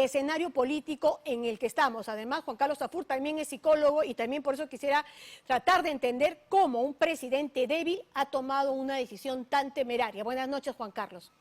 escenario político en el que estamos. Además, Juan Carlos Zafur también es psicólogo y también por eso quisiera tratar de entender cómo un presidente débil ha tomado una decisión tan temeraria. Buenas noches, Juan Carlos.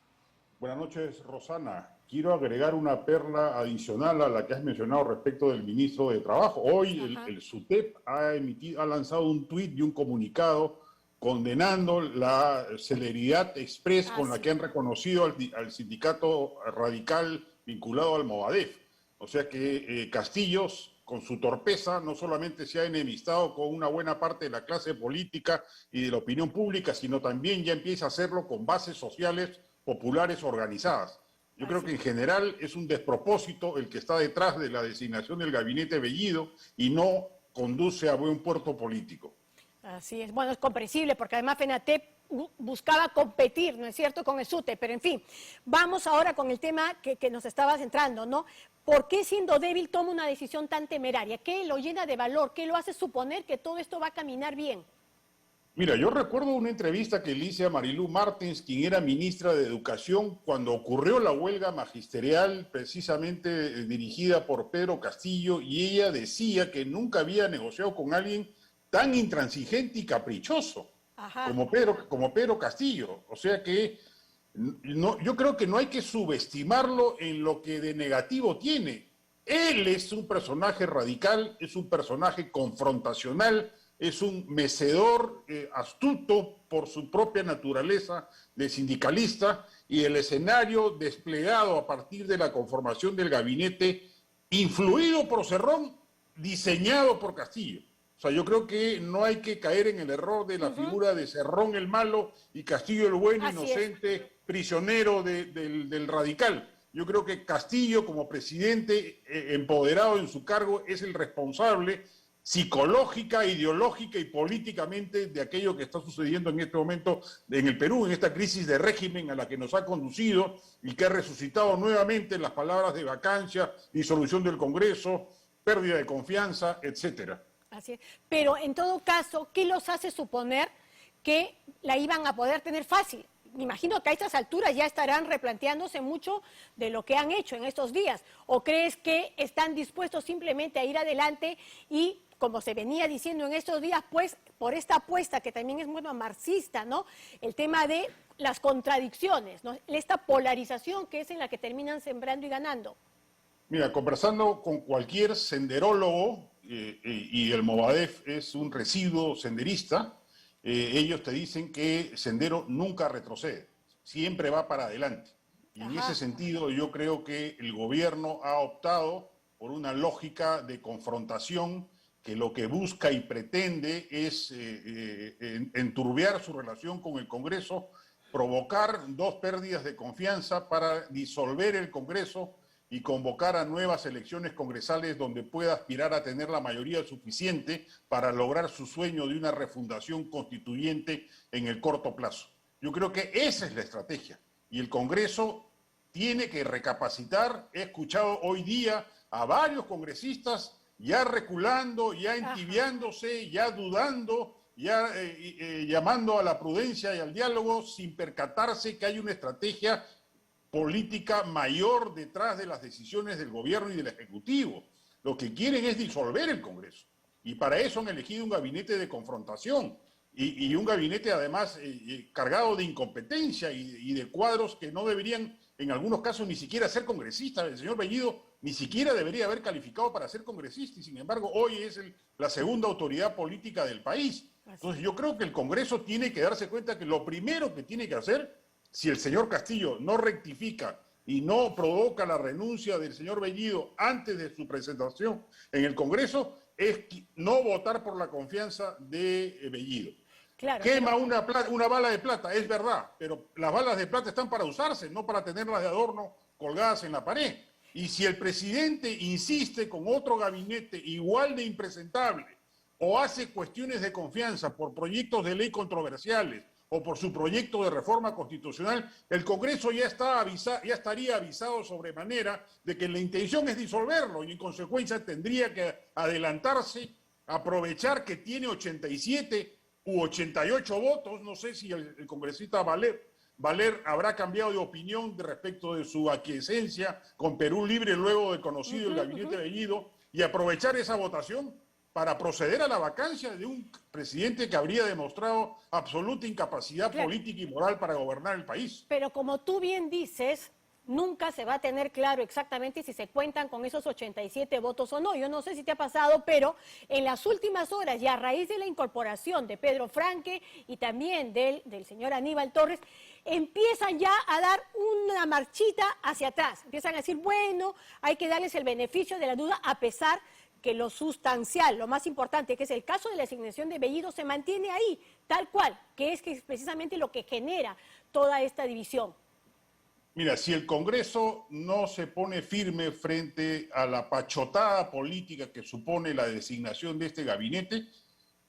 Buenas noches, Rosana. Quiero agregar una perla adicional a la que has mencionado respecto del ministro de Trabajo. Hoy el SUTEP ha lanzado un tuit y un comunicado condenando la celeridad express con la que han reconocido al sindicato radical vinculado al Movadef. O sea que Castillos, con su torpeza, no solamente se ha enemistado con una buena parte de la clase política y de la opinión pública, sino también ya empieza a hacerlo con bases sociales populares organizadas. Yo creo que en general es un despropósito el que está detrás de la designación del gabinete Bellido y no conduce a buen puerto político. Así es, bueno, es comprensible porque además FENATEP buscaba competir, ¿no es cierto?, con el SUTE, pero en fin, vamos ahora con el tema que nos estaba centrando, ¿no? ¿Por qué siendo débil toma una decisión tan temeraria? ¿Qué lo llena de valor? ¿Qué lo hace suponer que todo esto va a caminar bien? Mira, yo recuerdo una entrevista que le hice a Marilú Martins, quien era ministra de Educación, cuando ocurrió la huelga magisterial, precisamente dirigida por Pedro Castillo, y ella decía que nunca había negociado con alguien tan intransigente y caprichoso como Pedro Castillo. O sea que yo creo que no hay que subestimarlo en lo que de negativo tiene. Él es un personaje radical, es un personaje confrontacional, es un mecedor astuto por su propia naturaleza de sindicalista, y el escenario desplegado a partir de la conformación del gabinete, influido por Cerrón, diseñado por Castillo. O sea, yo creo que no hay que caer en el error de la figura de Cerrón el malo y Castillo el bueno, inocente, prisionero del radical. Yo creo que Castillo, como presidente empoderado en su cargo, es el responsable psicológica, ideológica y políticamente de aquello que está sucediendo en este momento en el Perú, en esta crisis de régimen a la que nos ha conducido y que ha resucitado nuevamente las palabras de vacancia, disolución del Congreso, pérdida de confianza, etcétera. Así es. Pero en todo caso, ¿qué los hace suponer que la iban a poder tener fácil? Me imagino que a estas alturas ya estarán replanteándose mucho de lo que han hecho en estos días. ¿O crees que están dispuestos simplemente a ir adelante y, como se venía diciendo en estos días, pues por esta apuesta que también es muy marxista, ¿no? El tema de las contradicciones, ¿no? Esta polarización que es en la que terminan sembrando y ganando. Mira, conversando con cualquier senderólogo, y el Movadef es un residuo senderista, ellos te dicen que Sendero nunca retrocede, siempre va para adelante. Y en ese sentido yo creo que el gobierno ha optado por una lógica de confrontación que lo que busca y pretende es enturbiar su relación con el Congreso, provocar dos pérdidas de confianza para disolver el Congreso y convocar a nuevas elecciones congresales donde pueda aspirar a tener la mayoría suficiente para lograr su sueño de una refundación constituyente en el corto plazo. Yo creo que esa es la estrategia y el Congreso tiene que recapacitar. He escuchado hoy día a varios congresistas ya reculando, ya entibiándose, ya dudando, ya llamando a la prudencia y al diálogo sin percatarse que hay una estrategia política mayor detrás de las decisiones del gobierno y del Ejecutivo. Lo que quieren es disolver el Congreso y para eso han elegido un gabinete de confrontación y un gabinete además cargado de incompetencia y de cuadros que no deberían en algunos casos ni siquiera ser congresistas. El señor Bellido ni siquiera debería haber calificado para ser congresista y sin embargo hoy es la segunda autoridad política del país. Entonces yo creo que el Congreso tiene que darse cuenta que lo primero que tiene que hacer, si el señor Castillo no rectifica y no provoca la renuncia del señor Bellido antes de su presentación en el Congreso, es no votar por la confianza de Bellido. Claro, Quema una bala de plata, es verdad, pero las balas de plata están para usarse, no para tenerlas de adorno colgadas en la pared. Y si el presidente insiste con otro gabinete igual de impresentable o hace cuestiones de confianza por proyectos de ley controversiales o por su proyecto de reforma constitucional, el Congreso ya estaría avisado sobremanera de que la intención es disolverlo y en consecuencia tendría que adelantarse, aprovechar que tiene 87 u 88 votos, no sé si el congresista Valer habrá cambiado de opinión respecto de su aquiescencia con Perú Libre luego de conocido el gabinete Bellido y aprovechar esa votación para proceder a la vacancia de un presidente que habría demostrado absoluta incapacidad política y moral para gobernar el país. Pero como tú bien dices, nunca se va a tener claro exactamente si se cuentan con esos 87 votos o no. Yo no sé si te ha pasado, pero en las últimas horas y a raíz de la incorporación de Pedro Franque y también del señor Aníbal Torres, empiezan ya a dar una marchita hacia atrás. Empiezan a decir, bueno, hay que darles el beneficio de la duda, a pesar que lo sustancial, lo más importante, que es el caso de la asignación de Bellido, se mantiene ahí, tal cual, que es precisamente lo que genera toda esta división. Mira, si el Congreso no se pone firme frente a la pachotada política que supone la designación de este gabinete,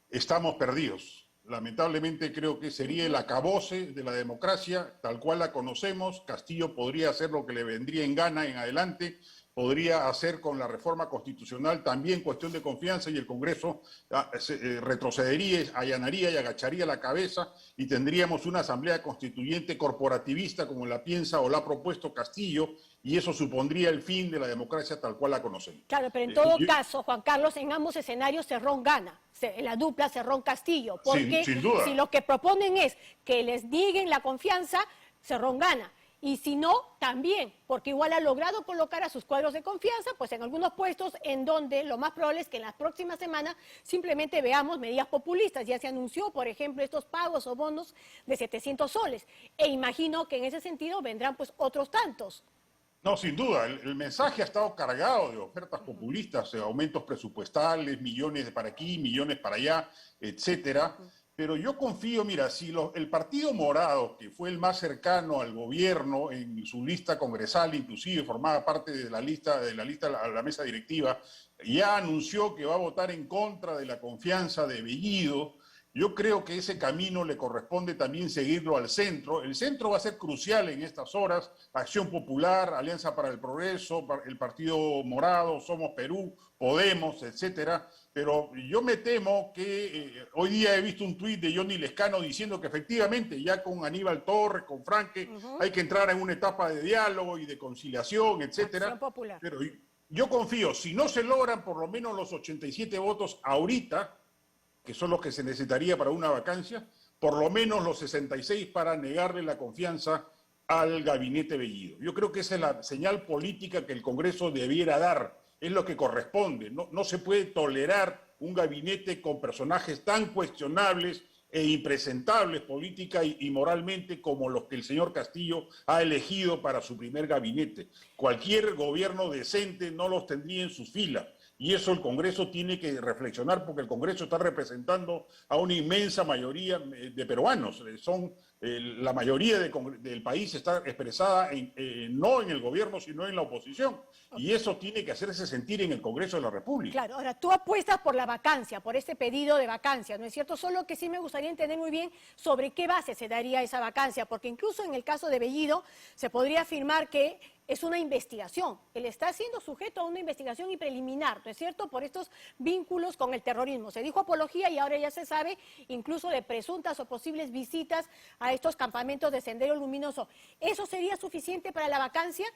estamos perdidos. Lamentablemente creo que sería el acabose de la democracia, tal cual la conocemos. Castillo podría hacer lo que le vendría en gana en adelante, podría hacer con la reforma constitucional también cuestión de confianza y el Congreso retrocedería, allanaría y agacharía la cabeza y tendríamos una asamblea constituyente corporativista como la piensa o la ha propuesto Castillo y eso supondría el fin de la democracia tal cual la conocemos. Claro, pero en todo caso, Juan Carlos, en ambos escenarios Cerrón gana, la dupla Cerrón-Castillo, porque sin duda. Si lo que proponen es que les nieguen la confianza, Cerrón gana. Y si no, también, porque igual ha logrado colocar a sus cuadros de confianza, pues en algunos puestos en donde lo más probable es que en las próximas semanas simplemente veamos medidas populistas. Ya se anunció, por ejemplo, estos pagos o bonos de 700 soles. E imagino que en ese sentido vendrán pues otros tantos. No, sin duda, el mensaje ha estado cargado de ofertas populistas, aumentos presupuestales, millones para aquí, millones para allá, etcétera. Pero yo confío, mira, si el Partido Morado, que fue el más cercano al gobierno en su lista congresal, inclusive formaba parte de la lista a la mesa directiva, ya anunció que va a votar en contra de la confianza de Bellido, yo creo que ese camino le corresponde también seguirlo al centro. El centro va a ser crucial en estas horas. Acción Popular, Alianza para el Progreso, el Partido Morado, Somos Perú, Podemos, etcétera. Pero yo me temo que hoy día he visto un tuit de Johnny Lescano diciendo que efectivamente ya con Aníbal Torres, con Franque, hay que entrar en una etapa de diálogo y de conciliación, etcétera. Acción Popular. Pero yo confío, si no se logran por lo menos los 87 votos ahorita, que son los que se necesitaría para una vacancia, por lo menos los 66 para negarle la confianza al gabinete Bellido. Yo creo que esa es la señal política que el Congreso debiera dar, es lo que corresponde. No se puede tolerar un gabinete con personajes tan cuestionables e impresentables política y moralmente como los que el señor Castillo ha elegido para su primer gabinete. Cualquier gobierno decente no los tendría en sus filas. Y eso el Congreso tiene que reflexionar porque el Congreso está representando a una inmensa mayoría de peruanos. La mayoría del país está expresada no en el gobierno, sino en la oposición. Y eso tiene que hacerse sentir en el Congreso de la República. Claro, ahora tú apuestas por la vacancia, por este pedido de vacancia, ¿no es cierto? Solo que sí me gustaría entender muy bien sobre qué base se daría esa vacancia, porque incluso en el caso de Bellido se podría afirmar que es una investigación. Él está siendo sujeto a una investigación y preliminar, ¿no es cierto?, por estos vínculos con el terrorismo. Se dijo apología y ahora ya se sabe incluso de presuntas o posibles visitas a estos campamentos de Sendero Luminoso. ¿Eso sería suficiente para la vacancia?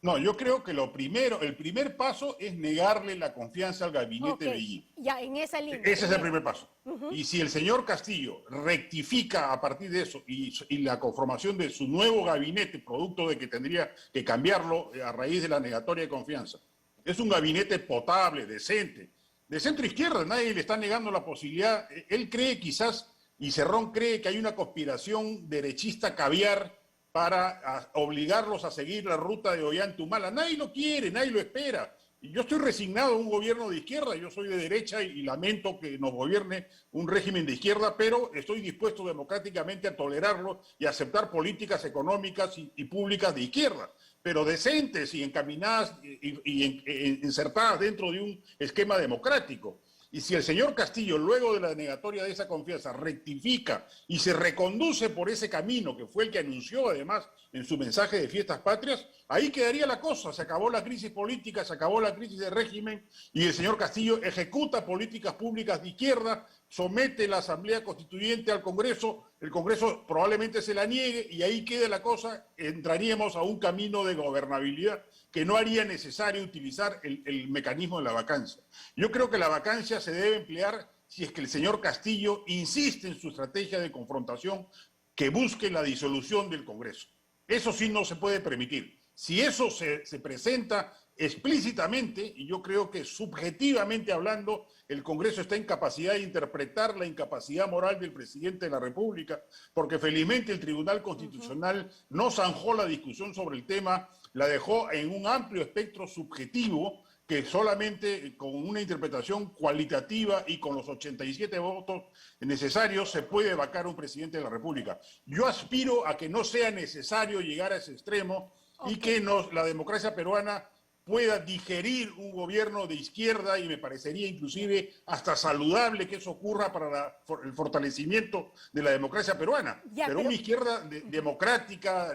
No, yo creo que el primer paso es negarle la confianza al gabinete Bellido. Ya, en esa línea. Ese es el primer paso. Y si el señor Castillo rectifica a partir de eso y la conformación de su nuevo gabinete, producto de que tendría que cambiarlo a raíz de la negatoria de confianza, es un gabinete potable, decente, de centro izquierda, nadie le está negando la posibilidad. Él cree quizás, y Cerrón cree que hay una conspiración derechista caviar para obligarlos a seguir la ruta de Ollanta-Humala. Nadie lo quiere, nadie lo espera. Y yo estoy resignado a un gobierno de izquierda, yo soy de derecha y lamento que nos gobierne un régimen de izquierda, pero estoy dispuesto democráticamente a tolerarlo y a aceptar políticas económicas y públicas de izquierda, pero decentes y encaminadas y insertadas dentro de un esquema democrático. Y si el señor Castillo, luego de la negatoria de esa confianza, rectifica y se reconduce por ese camino, que fue el que anunció además en su mensaje de Fiestas Patrias, ahí quedaría la cosa. Se acabó la crisis política, se acabó la crisis de régimen y el señor Castillo ejecuta políticas públicas de izquierda somete la Asamblea Constituyente al Congreso, el Congreso probablemente se la niegue y ahí quede la cosa, entraríamos a un camino de gobernabilidad que no haría necesario utilizar el mecanismo de la vacancia. Yo creo que la vacancia se debe emplear si es que el señor Castillo insiste en su estrategia de confrontación que busque la disolución del Congreso. Eso sí no se puede permitir. Si eso se presenta explícitamente, y yo creo que subjetivamente hablando, el Congreso está en capacidad de interpretar la incapacidad moral del presidente de la República, porque felizmente el Tribunal Constitucional no zanjó la discusión sobre el tema, la dejó en un amplio espectro subjetivo, que solamente con una interpretación cualitativa y con los 87 votos necesarios se puede vacar un presidente de la República. Yo aspiro a que no sea necesario llegar a ese extremo y que la democracia peruana pueda digerir un gobierno de izquierda, y me parecería inclusive hasta saludable que eso ocurra para el fortalecimiento de la democracia peruana. Pero una izquierda democrática,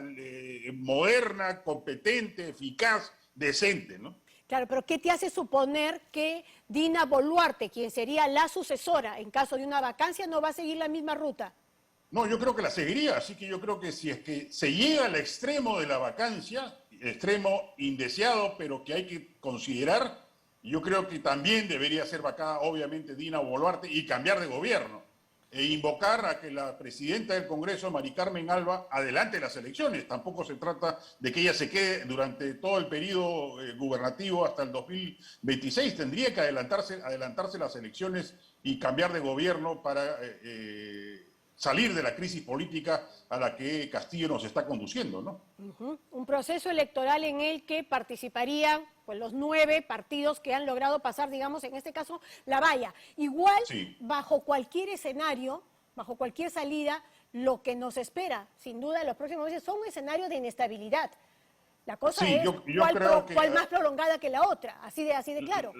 moderna, competente, eficaz, decente, ¿no? Claro, pero ¿qué te hace suponer que Dina Boluarte, quien sería la sucesora en caso de una vacancia, no va a seguir la misma ruta? No, yo creo que la seguiría, así que yo creo que si es que se llega al extremo de la vacancia, extremo indeseado, pero que hay que considerar, yo creo que también debería ser vacada, obviamente, Dina Boluarte y cambiar de gobierno, e invocar a que la presidenta del Congreso, Mari Carmen Alba, adelante las elecciones. Tampoco se trata de que ella se quede durante todo el periodo gubernativo hasta el 2026. Tendría que adelantarse las elecciones y cambiar de gobierno para salir de la crisis política a la que Castillo nos está conduciendo, ¿no? Un proceso electoral en el que participarían pues, los 9 partidos que han logrado pasar, digamos, en este caso, la valla. Igual, sí, bajo cualquier escenario, bajo cualquier salida, lo que nos espera, sin duda, en los próximos meses son un escenario de inestabilidad. La cosa sí, es yo cuál más prolongada que la otra, así de claro.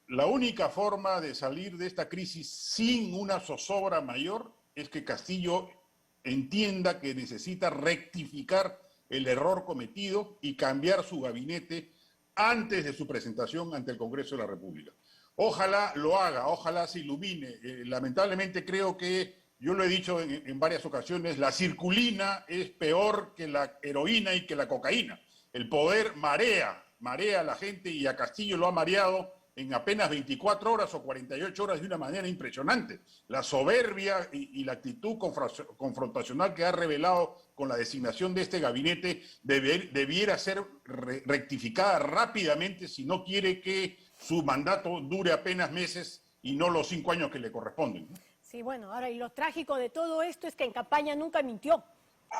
La única forma de salir de esta crisis sin una zozobra mayor es que Castillo entienda que necesita rectificar el error cometido y cambiar su gabinete antes de su presentación ante el Congreso de la República. Ojalá lo haga, ojalá se ilumine. Lamentablemente creo que, yo lo he dicho en varias ocasiones, la circulina es peor que la heroína y que la cocaína. El poder marea a la gente y a Castillo lo ha mareado en apenas 24 horas o 48 horas de una manera impresionante. La soberbia y la actitud confrontacional que ha revelado con la designación de este gabinete debiera ser rectificada rápidamente si no quiere que su mandato dure apenas meses y no los 5 años que le corresponden, ¿no? Sí, bueno, ahora y lo trágico de todo esto es que en campaña nunca mintió.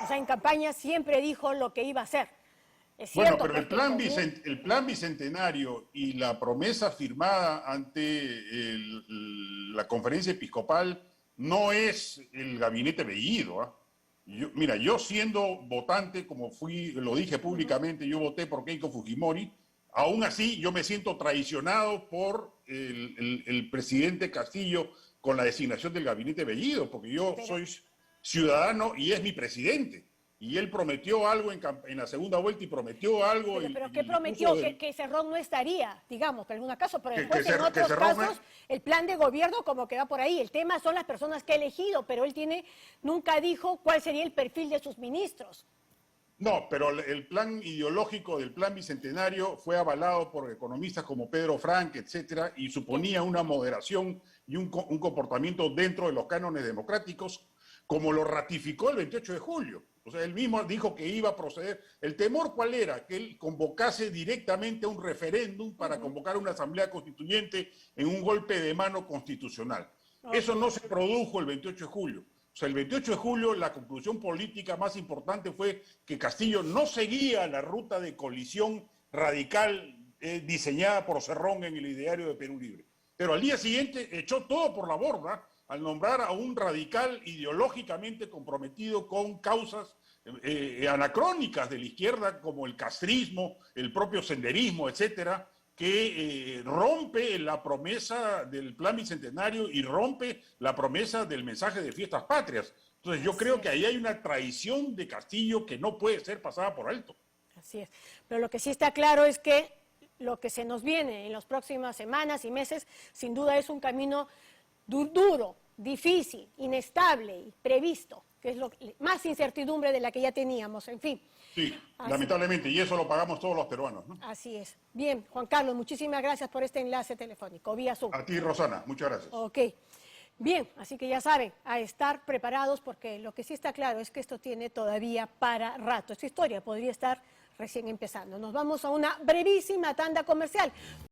O sea, en campaña siempre dijo lo que iba a hacer. Bueno, pero el plan bicentenario y la promesa firmada ante la conferencia episcopal no es el gabinete Bellido, ¿eh? Mira, yo siendo votante, como lo dije públicamente, yo voté por Keiko Fujimori, aún así yo me siento traicionado por el presidente Castillo con la designación del gabinete Bellido, porque yo soy ciudadano y es mi presidente. Y él prometió algo en la segunda vuelta y prometió algo... ¿Pero qué prometió? Que Cerrón no estaría, digamos, en algunos casos, pero después en otros casos el plan de gobierno como que va por ahí. El tema son las personas que ha elegido, pero él nunca dijo cuál sería el perfil de sus ministros. No, pero el plan ideológico del plan bicentenario fue avalado por economistas como Pedro Frank, etcétera, y suponía una moderación y un comportamiento dentro de los cánones democráticos, como lo ratificó el 28 de julio. O sea, él mismo dijo que iba a proceder. ¿El temor cuál era? Que él convocase directamente a un referéndum para convocar una asamblea constituyente en un golpe de mano constitucional. Eso no se produjo el 28 de julio. O sea, el 28 de julio la conclusión política más importante fue que Castillo no seguía la ruta de colisión radical diseñada por Cerrón en el ideario de Perú Libre. Pero al día siguiente echó todo por la borda al nombrar a un radical ideológicamente comprometido con causas anacrónicas de la izquierda, como el castrismo, el propio senderismo, etcétera, que rompe la promesa del plan bicentenario y rompe la promesa del mensaje de fiestas patrias. Entonces yo creo que ahí hay una traición de Castillo que no puede ser pasada por alto. Así es. Pero lo que sí está claro es que lo que se nos viene en las próximas semanas y meses, sin duda es un camino duro, difícil, inestable y previsto, que es más incertidumbre de la que ya teníamos, en fin. Sí, lamentablemente, y eso lo pagamos todos los peruanos, ¿no? Así es. Bien, Juan Carlos, muchísimas gracias por este enlace telefónico, vía Zoom. A ti, Rosana, muchas gracias. Ok. Bien, así que ya saben, a estar preparados porque lo que sí está claro es que esto tiene todavía para rato. Esta historia podría estar recién empezando. Nos vamos a una brevísima tanda comercial.